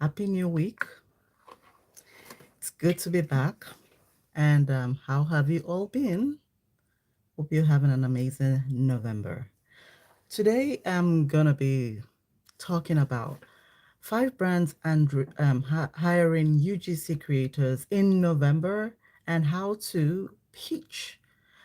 Happy New Week. It's good to be back. And how have you all been? Hope you're having an amazing November. Today, I'm going to be talking about five brands and hiring UGC creators in November and how to pitch,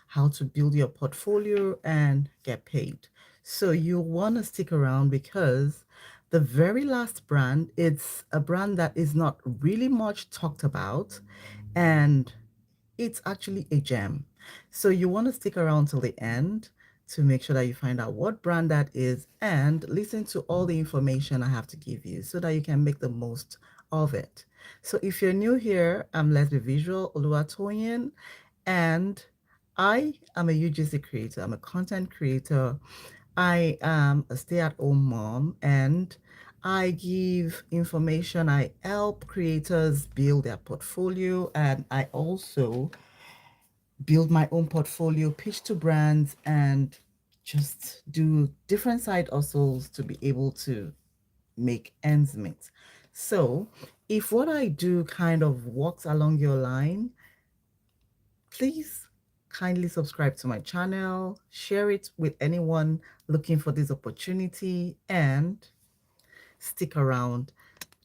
how to build your portfolio and get paid. So you want to stick around because the very last brand, it's a brand that is not really much talked about and it's actually a gem. So you want to stick around till the end to make sure that you find out what brand that is and listen to all the information I have to give you so that you can make the most of it. So if you're new here, I'm LetsBVisual Oluwatoyin, and I am a UGC creator. I'm a content creator. I am a stay-at-home mom and I give information. I help creators build their portfolio and I also build my own portfolio, pitch to brands, and just do different side hustles to be able to make ends meet. So, if what I do kind of walks along your line, please kindly subscribe to my channel, share it with anyone looking for this opportunity, and stick around.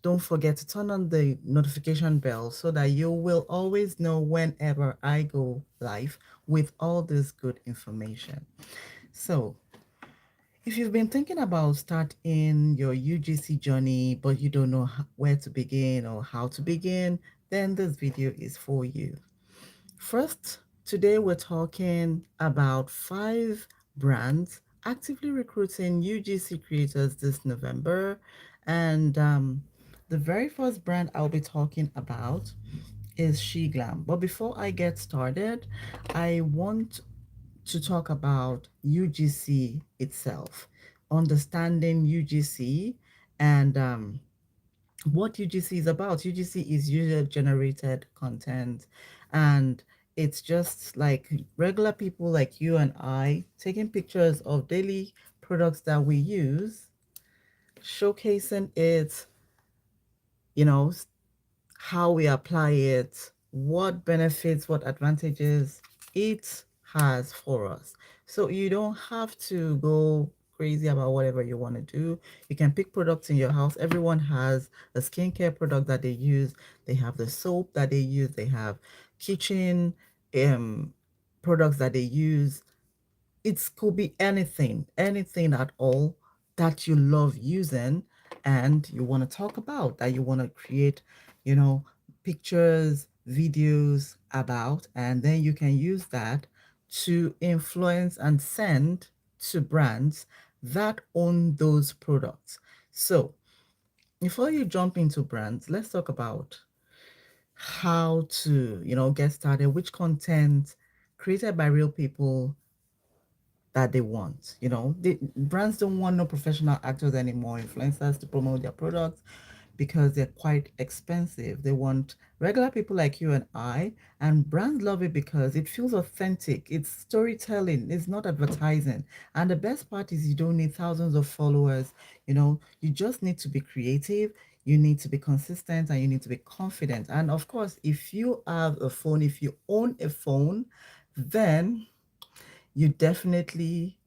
Don't forget to turn on the notification bell so that you will always know whenever I go live with all this good information. So, if you've been thinking about starting your UGC journey, but you don't know where to begin or how to begin, then this video is for you. First, today we're talking about five brands actively recruiting UGC creators this November. And the very first brand I'll be talking about is Sheglam. But before I get started, I want to talk about UGC itself, understanding UGC and what UGC is about. UGC is user generated content, and it's just like regular people like you and I taking pictures of daily products that we use, showcasing it, you know, how we apply it, what benefits, what advantages it has for us. So you don't have to go crazy about whatever you want to do. You can pick products in your house. Everyone has a skincare product that they use. They have the soap that they use. They have kitchen um products that they use. It could be anything at all that you love using and you want to talk about, that you want to create, you know, pictures, videos about, and then you can use that to influence and send to brands that own those products. So, before you jump into brands, let's talk about how to, get started, which content created by real people that they want. The brands don't want no professional actors anymore, influencers to promote their products because they're quite expensive. They want regular people like you and I, and brands love it because it feels authentic. It's storytelling, it's not advertising. And the best part is you don't need thousands of followers. You just need to be creative. You need to be consistent and you need to be confident. And of course, if you have a phone, if you own a phone, then you definitely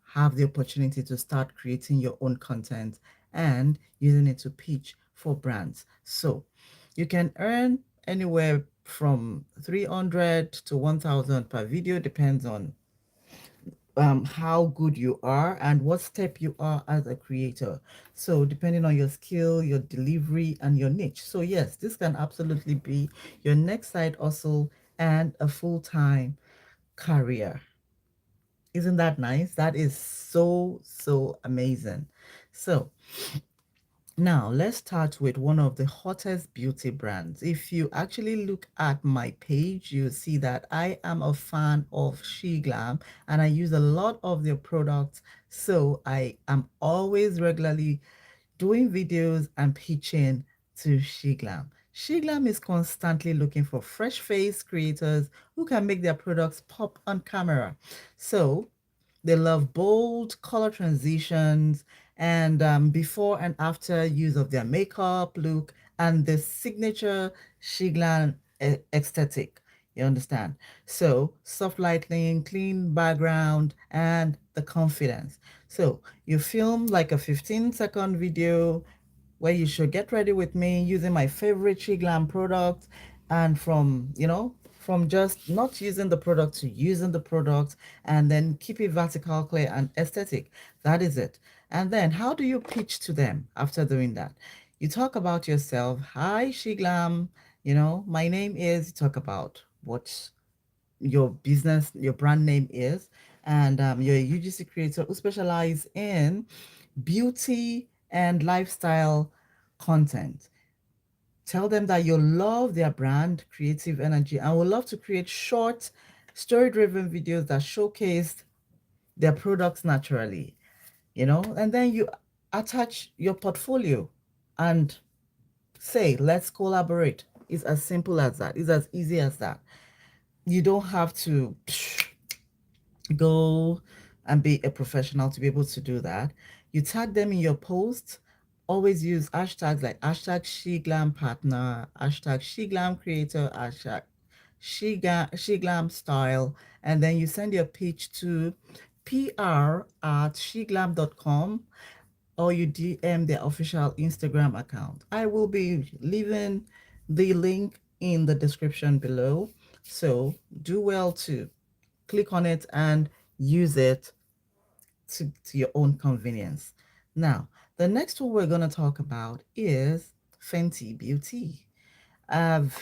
have the opportunity to start creating your own content and using it to pitch for brands. So you can earn anywhere from 300 to 1,000 per video, depends on how good you are and what step you are as a creator. So depending on your skill, your delivery, and your niche. So yes, this can absolutely be your next side hustle and a full-time career. Isn't that nice? That is so, so amazing. So now let's start with one of the hottest beauty brands. If you actually look at my page, you'll see that I am a fan of Sheglam and I use a lot of their products. So I am always regularly doing videos and pitching to Sheglam. Sheglam is constantly looking for fresh face creators who can make their products pop on camera. So they love bold color transitions and before and after use of their makeup look and the signature Sheglam aesthetic. You understand? So soft lighting, clean background, and the confidence. So you film like a 15-second video where you should get ready with me using my favorite Sheglam product, and from just not using the product to using the product, and then keep it vertical, clear, and aesthetic. That is it. And then how do you pitch to them after doing that? You talk about yourself. Hi, Sheglam. My name is, you talk about what your business, your brand name is, and you're a UGC creator who specialize in beauty and lifestyle content. Tell them that you love their brand, creative energy, and would love to create short, story-driven videos that showcase their products naturally, and then you attach your portfolio and say, let's collaborate. It's as simple as that. It's as easy as that. You don't have to go and be a professional to be able to do that. You tag them in your post. Always use hashtags like hashtag Sheglam partner, hashtag Sheglam creator, hashtag Sheglam style, and then you send your pitch to pr@sheglam.com, or you DM their official Instagram account. I will be leaving the link in the description below. So do well to click on it and use it to your own convenience. Now, the next one we're going to talk about is Fenty Beauty. I've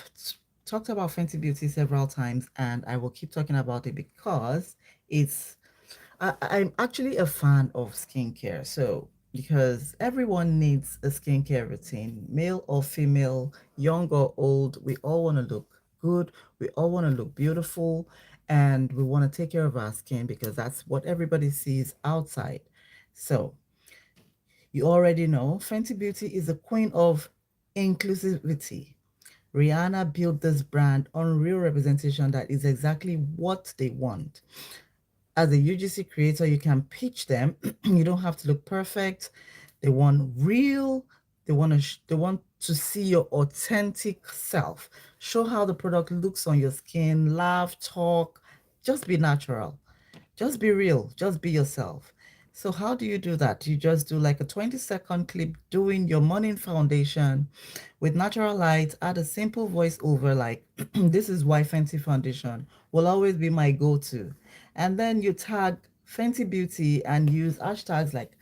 talked about Fenty Beauty several times, and I will keep talking about it because it's I'm actually a fan of skincare. So, because everyone needs a skincare routine, male or female, young or old, we all want to look good, we all want to look beautiful, and we want to take care of our skin because that's what everybody sees outside. So, you already know Fenty Beauty is the queen of inclusivity. Rihanna built this brand on real representation that is exactly what they want. As a UGC creator, you can pitch them. You don't have to look perfect. They want real. They want to see your authentic self. Show how the product looks on your skin. Laugh, talk, just be natural. Just be real. Just be yourself. So how do you do that? You just do like a 20-second clip doing your morning foundation with natural light, add a simple voiceover like, this is why Fenty Foundation will always be my go-to. And then you tag Fenty Beauty and use hashtags like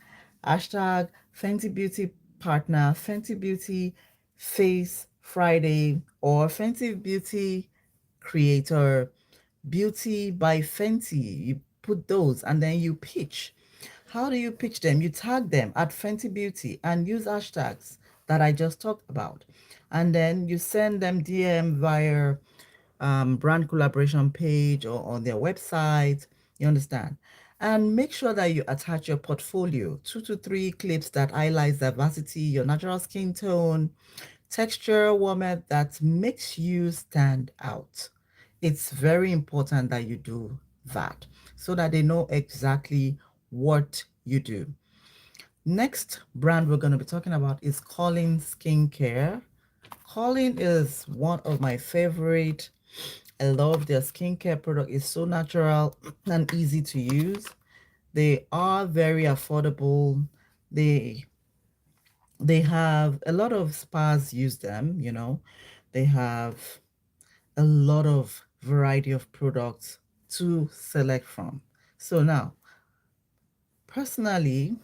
hashtag Fenty Beauty Partner, Fenty Beauty Face Friday, or Fenty Beauty Creator Beauty by Fenty. You put those and then you pitch. How do you pitch them? You tag them at Fenty Beauty and use hashtags that I just talked about. And then you send them DM via brand collaboration page or on their website. You understand? And make sure that you attach your portfolio, 2 to 3 clips that highlights diversity, your natural skin tone, texture, warmth that makes you stand out. It's very important that you do that so that they know exactly what you do. Next brand we're going to be talking about is Collin Skincare. Collin is one of my favorite. I love their skincare product. It's so natural and easy to use. They are very affordable. They they have a lot of spas use them. They have a lot of variety of products to select from. So now, personally,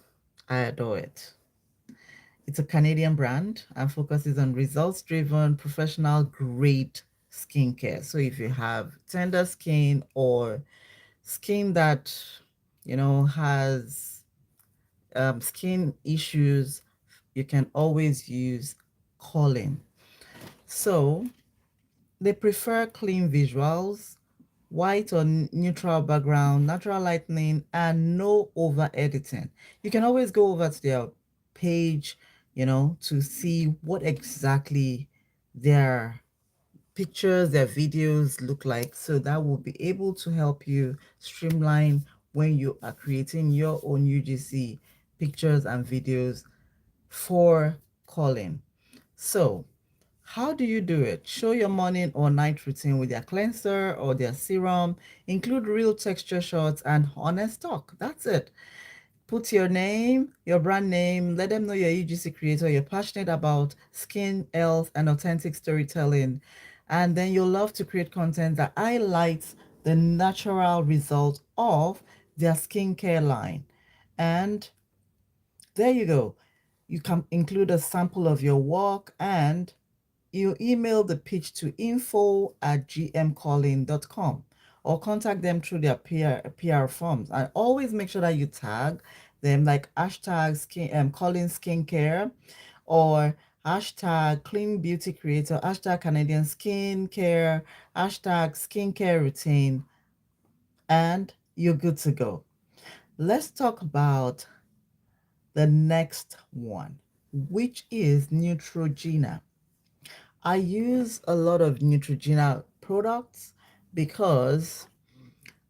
I adore it. It's a Canadian brand and focuses on results-driven, professional grade skincare. So if you have tender skin or skin that, has skin issues, you can always use Collin. So they prefer clean visuals, white or neutral background, natural lighting, and no over editing. You can always go over to their page, to see what exactly their pictures, their videos look like. So that will be able to help you streamline when you are creating your own UGC pictures and videos for Collin. So, how do you do it? Show your morning or night routine with their cleanser or their serum. Include real texture shots and honest talk. That's it. Put your name, your brand name, let them know you're a UGC creator, you're passionate about skin health and authentic storytelling. And then you'll love to create content that highlights the natural result of their skincare line. And there you go. You can include a sample of your work and you email the pitch to info@gmcollin.com or contact them through their PR forms. And always make sure that you tag them like hashtag Collin Skincare or hashtag Clean Beauty Creator, hashtag Canadian Skincare, hashtag Skincare Routine, and you're good to go. Let's talk about the next one, which is Neutrogena. I use a lot of Neutrogena products because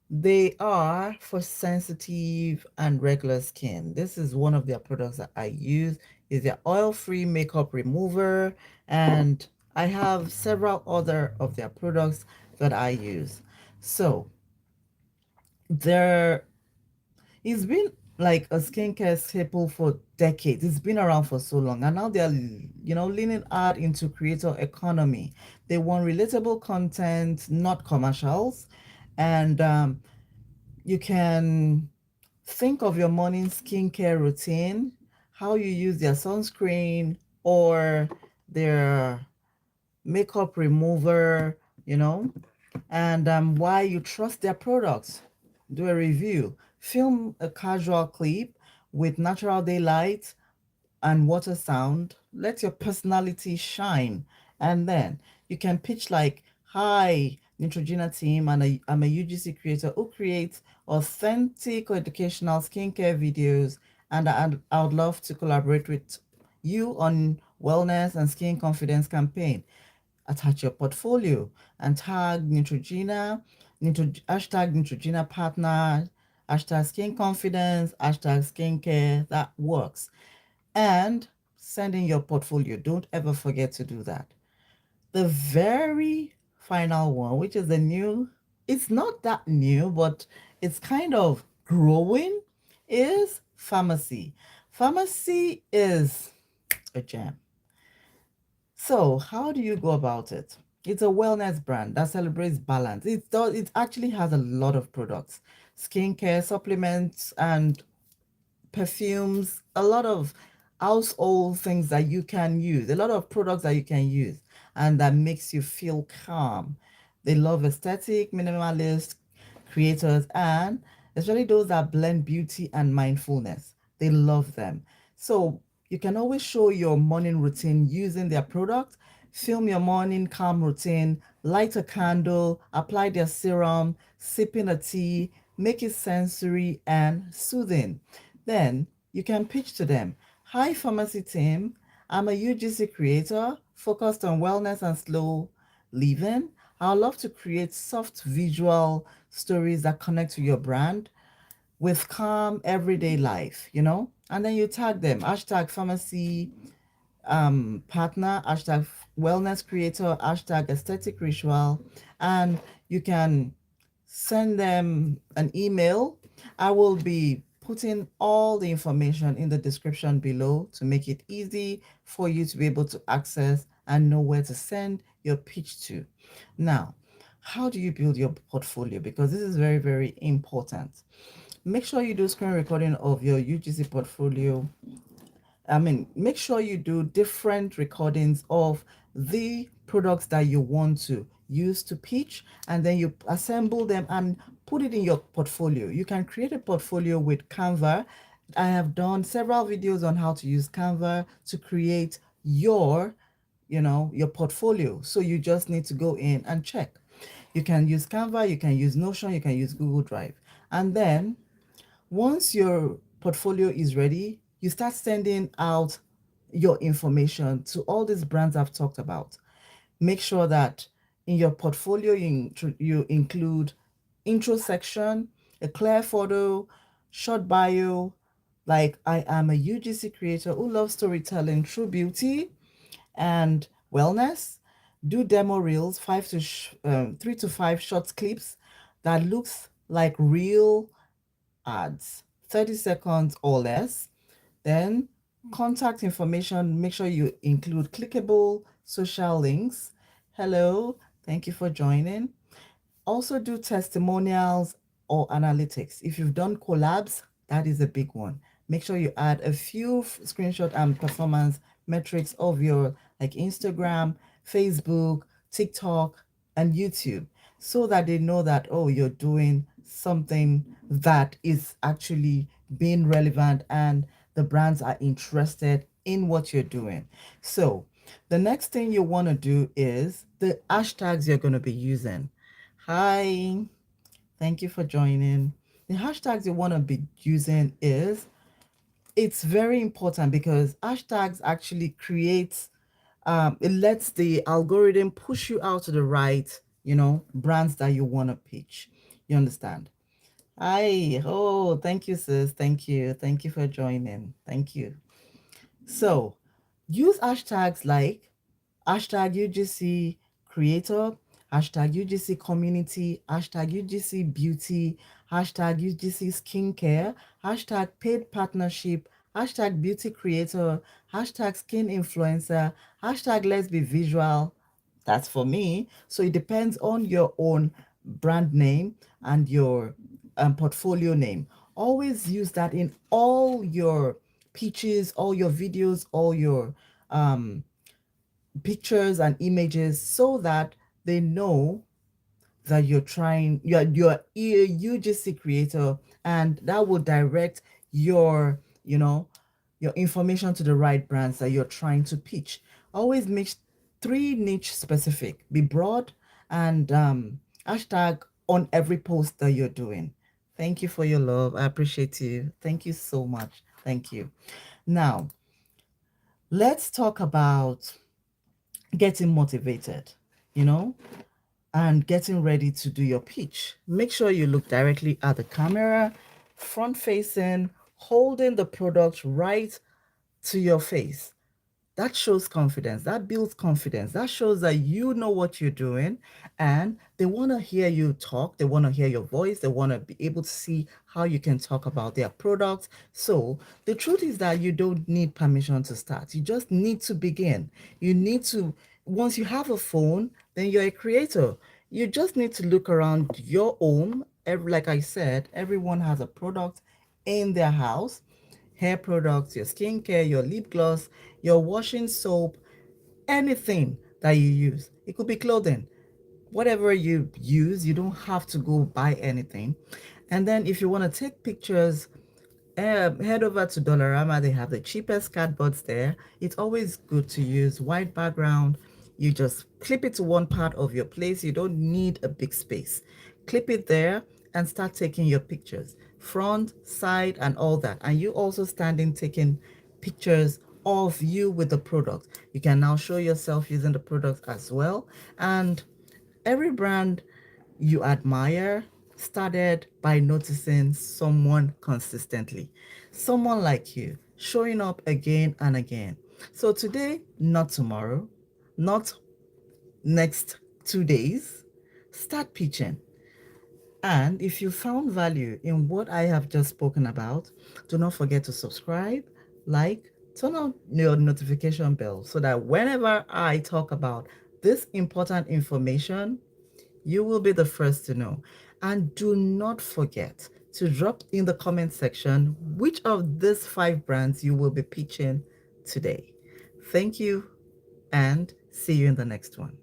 they are for sensitive and regular skin. This is one of their products that I use. Is their oil-free makeup remover, and I have several other of their products that I use. So there it's been like a skincare staple for decades. It's been around for so long. And now they're, leaning hard into creator economy. They want relatable content, not commercials. And you can think of your morning skincare routine, how you use their sunscreen or their makeup remover, and why you trust their products. Do a review. Film a casual clip with natural daylight and water sound. Let your personality shine. And then you can pitch like, hi, Neutrogena team, and I'm a UGC creator who creates authentic educational skincare videos, and I would love to collaborate with you on wellness and skin confidence campaign. Attach your portfolio and tag Neutrogena, hashtag Neutrogena partner, hashtag skin confidence, hashtag skincare. That works. And send in your portfolio. Don't ever forget to do that. The very final one, which is the new, it's not that new, but it's kind of growing, is Famasi. Famasi is a gem. So, how do you go about it? It's a wellness brand that celebrates balance. It actually has a lot of products, skincare, supplements, and perfumes, a lot of household things that you can use, a lot of products that you can use, and that makes you feel calm. They love aesthetic, minimalist creators, and especially those that blend beauty and mindfulness. They love them. So you can always show your morning routine using their product, film your morning calm routine, light a candle, apply their serum, sipping a tea, make it sensory and soothing. Then you can pitch to them. Hi, Famasi team. I'm a UGC creator focused on wellness and slow living. I would love to create soft visual stories that connect to your brand with calm everyday life, And then you tag them. Hashtag Famasi partner, hashtag wellness creator, hashtag aesthetic ritual. And you can send them an email. I will be putting all the information in the description below to make it easy for you to be able to access and know where to send your pitch to. Now, how do you build your portfolio? Because this is very, very important. Make sure you do screen recording of your UGC portfolio. Make sure you do different recordings of the products that you want to use to pitch, and then you assemble them and put it in your portfolio. You can create a portfolio with Canva. I have done several videos on how to use Canva to create your portfolio. So you just need to go in and check. You can use Canva, you can use Notion, you can use Google Drive. And then once your portfolio is ready, you start sending out your information to all these brands I've talked about. Make sure that in your portfolio you include intro section, a clear photo, short bio, Like, I am a UGC creator who loves storytelling through beauty and wellness. Do demo reels, 3 to 5 short clips that looks like real ads, 30 seconds or less. Then contact information, make sure you include clickable social links. Hello, thank you for joining. Also do testimonials or analytics. If you've done collabs, that is a big one. Make sure you add a few screenshot and performance metrics of your like Instagram, Facebook, TikTok, and YouTube so that they know that, oh, you're doing something that is actually being relevant and the brands are interested in what you're doing. So the next thing you want to do is the hashtags you're going to be using. Hi, thank you for joining. The hashtags you want to be using is it's very important because hashtags actually creates it lets the algorithm push you out to the right, brands that you want to pitch. You understand? Hi, oh, thank you, sis. Thank you. Thank you for joining. Thank you. So use hashtags like hashtag UGC creator, hashtag UGC community, hashtag UGC beauty, hashtag UGC skincare, hashtag paid partnership, hashtag beauty creator, hashtag skin influencer, hashtag let's be visual. That's for me. So it depends on your own brand name and your portfolio name. Always use that in all your pitches, all your videos, all your um, pictures and images so that they know that you're a UGC creator, and that will direct your your information to the right brands that you're trying to pitch. Always make 3 niche specific, be broad, and hashtag on every post that you're doing. Thank you for your love. I appreciate you. Thank you so much. Thank you. Now let's talk about getting motivated, you know, and getting ready to do your pitch. Make sure you look directly at the camera, front facing, holding the product right to your face. That shows confidence. That builds confidence. That shows that you know what you're doing and they want to hear you talk. They want to hear your voice. They want to be able to see how you can talk about their products. So the truth is that you don't need permission to start. You just need to begin. You need to, once you have a phone, then you're a creator. You just need to look around your home. Like I said, everyone has a product in their house, hair products, your skincare, your lip gloss, your washing soap, anything that you use. It could be clothing. Whatever you use, you don't have to go buy anything. And then if you want to take pictures, head over to Dollarama. They have the cheapest cardboards there. It's always good to use white background. You just clip it to one part of your place. You don't need a big space. Clip it there and start taking your pictures, front, side, and all that. And you also standing taking pictures of you with the product. You can now show yourself using the product as well. And every brand you admire started by noticing someone consistently, someone like you, showing up again and again. So today, not tomorrow, not next 2 days, start pitching. And if you found value in what I have just spoken about, do not forget to subscribe, like, turn on your notification bell so that whenever I talk about this important information, you will be the first to know. And do not forget to drop in the comment section which of these 5 brands you will be pitching today. Thank you and see you in the next one.